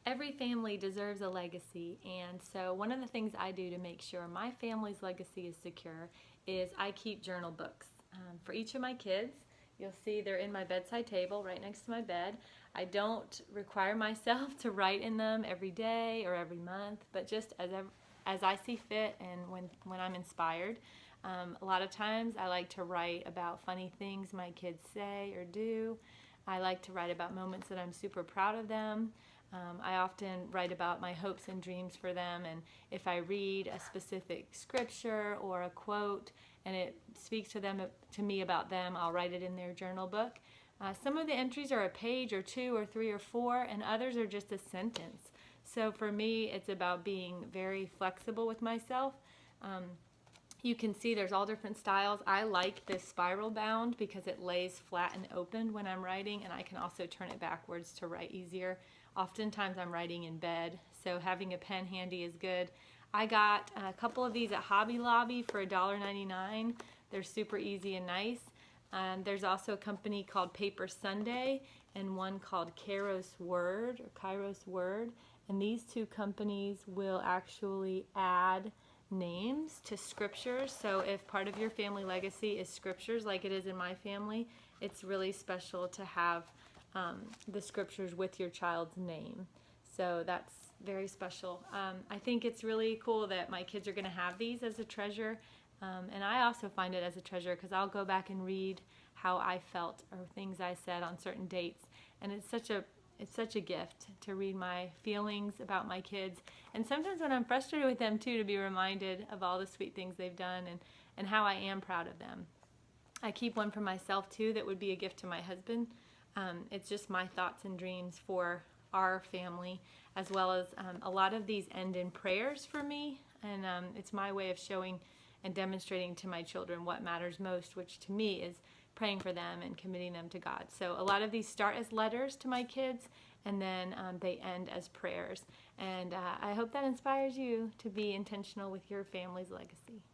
Every family deserves a legacy, and so one of the things I do to make sure my family's legacy is secure is I keep journal books for each of my kids. You'll see they're in my bedside table right next to my bed. I don't require myself to write in them every day or every month, but just as I see fit and when I'm inspired. A lot of times I like to write about funny things my kids say or do. I like to write about moments that I'm super proud of them. I often write about my hopes and dreams for them, and if I read a specific scripture or a quote and it speaks to me about them, I'll write it in their journal book. Some of the entries are a page or two or three or four, and others are just a sentence. So for me, it's about being very flexible with myself. You can see there's all different styles. I like this spiral bound because it lays flat and open when I'm writing, and I can also turn it backwards to write easier. Oftentimes I'm writing in bed, so having a pen handy is good. I got a couple of these at Hobby Lobby for $1.99. They're super easy and nice. There's also a company called Paper Sunday and one called Kairos Word, and these two companies will actually add names to scriptures. So if part of your family legacy is scriptures like it is in my family, it's really special to have the scriptures with your child's name. So that's very special. I think it's really cool that my kids are going to have these as a treasure, and I also find it as a treasure because I'll go back and read how I felt or things I said on certain dates, and it's such a gift to read my feelings about my kids, and sometimes when I'm frustrated with them too, to be reminded of all the sweet things they've done and how I am proud of them. I keep one for myself too that would be a gift to my husband. It's just my thoughts and dreams for our family, as well as a lot of these end in prayers for me, and it's my way of showing and demonstrating to my children what matters most, which to me is praying for them and committing them to God. So a lot of these start as letters to my kids, and then they end as prayers. And I hope that inspires you to be intentional with your family's legacy.